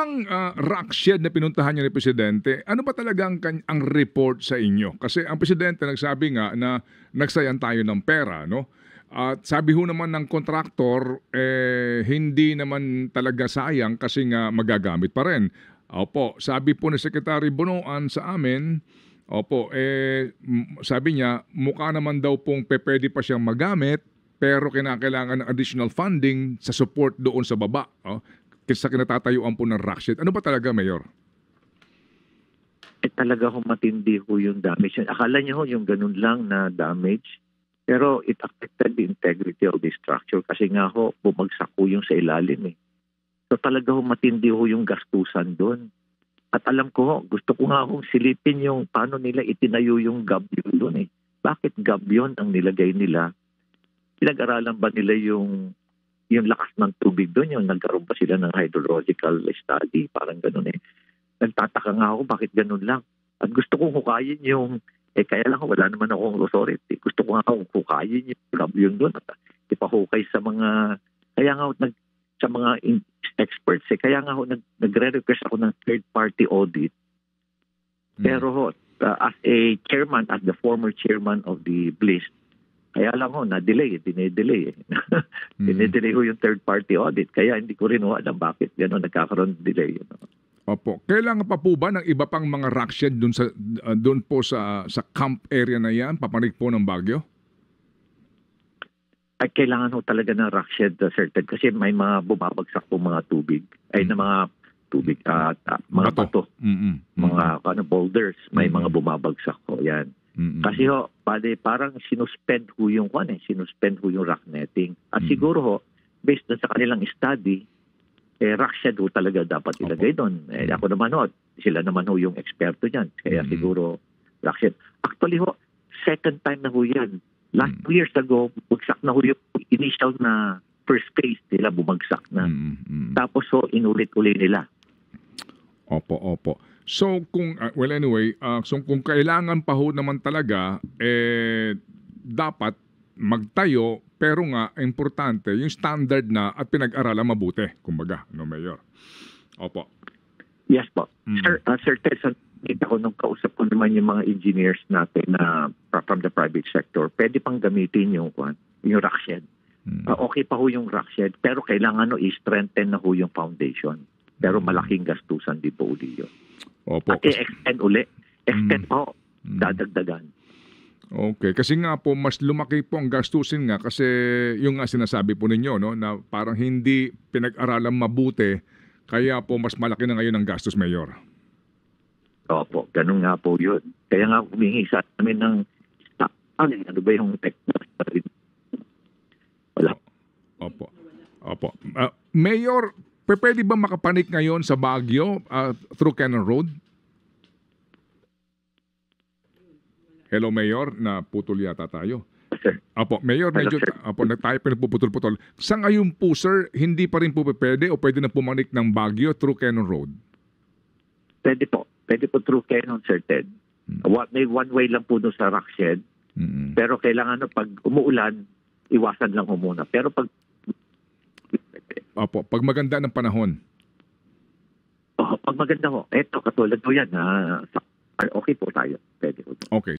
bang rock shed na pinuntahan niyo ni Presidente, ano ba talaga ang report sa inyo? Kasi ang Presidente nagsabi nga na nagsayan tayo ng pera, no? At sabi ho naman ng kontraktor, hindi naman talaga sayang kasi nga magagamit pa rin. Opo, sabi po ni Secretary Bonoan sa amin, opo, sabi niya, mukha naman daw pong pwede pa siyang magamit, pero kinakailangan ng additional funding sa support doon sa baba. Oh, sa kinatatayuan po ng rock shed. Ano ba talaga, Mayor? Talaga ho matindi ho yung damage. Akala niyo ho yung ganun lang na damage, pero it affected the integrity of the structure kasi nga ho, bumagsak ho yung sa ilalim eh. So talaga ho matindi ho yung gastusan doon. At alam ko ho, gusto ko nga ho silipin yung paano nila itinayo yung gabyon doon eh. Bakit gabyon ang nilagay nila? Pinag-aralan ba nila yung lakas ng tubig doon, yung nagkaroon pa sila ng hydrological study, parang ganun eh. Nagtataka nga ako bakit ganun lang. At gusto kong hukayin yung, kaya lang wala naman akong authority. Gusto ko nga akong hukayin yung gabyon doon at ipahukay sa mga, kaya nga sa mga experts kaya nga nagre-request ako ng third-party audit. Pero as a chairman, as the former chairman of the BLIS, kaya lang ho, dinedelay. Dinedelay ho yung third-party audit. Kaya hindi ko rin alam bakit gano'n nagkakaroon ng delay. Opo. Kailangan pa po ba ng iba pang mga rock shed doon po sa camp area na yan, papanig po ng Baguio? Ay, kailangan ho talaga ng rock shed certain kasi may mga bumabagsak po mga tubig. Ay, na mga tubig at mga bato. Mga boulders. May mga bumabagsak ho. Yan. Kasi ho, parang sinuspend ho yung rock netting. At siguro ho, based na sa kanilang study, rock shed ho talaga dapat ilagay doon. Ako naman ho, sila naman ho yung eksperto dyan. Kaya siguro rock shed. Actually ho, second time na ho yan. Last 2 years ago, bumagsak na ho yung initial na first phase nila, bumagsak na. Tapos ho, inulit-uli nila. Opo. So kung kung kailangan pa ho naman talaga dapat magtayo pero nga importante yung standard na at pinag-aralan mabuti kumbaga, no, Mayor. Opo. Yes po. Sir Ted, kita ko nung kausap ko naman yung mga engineers natin na from the private sector, pwede pang gamitin yung rock shed. Okay pa ho yung rock shed pero kailangan i-strengthen na ho yung foundation. Pero malaking gastusan din po uli yun. Opo. At i-extend uli. Extend po. Dadagdagan. Okay. Kasi nga po, mas lumaki po ang gastusin nga kasi yung nga sinasabi po ninyo, no, na parang hindi pinag-aralan mabuti kaya po mas malaki na ngayon ang gastos, Mayor. Opo. Ganun nga po yun. Kaya nga humingi sa amin ng ano ba yung technology? Wala. Opo. Mayor, pwede ba makapanik ngayon sa Baguio through Cannon Road? Hello, Mayor. Naputol yata tayo. Sir. Opo, Mayor, medyo tayo pinagpuputol-putol. Sa ngayon po, sir, hindi pa rin po pwede o pwede na pumanik ng Baguio through Cannon Road? Pwede po. Pwede po through Cannon, Sir Ted. May one way lang po doon sa rock shed. Pero kailangan pag umuulan, iwasan lang ho muna. Pero pag pag maganda ng panahon. Pag maganda ho. Eto, katulad po yan. Okay po tayo. Pwede po. Okay.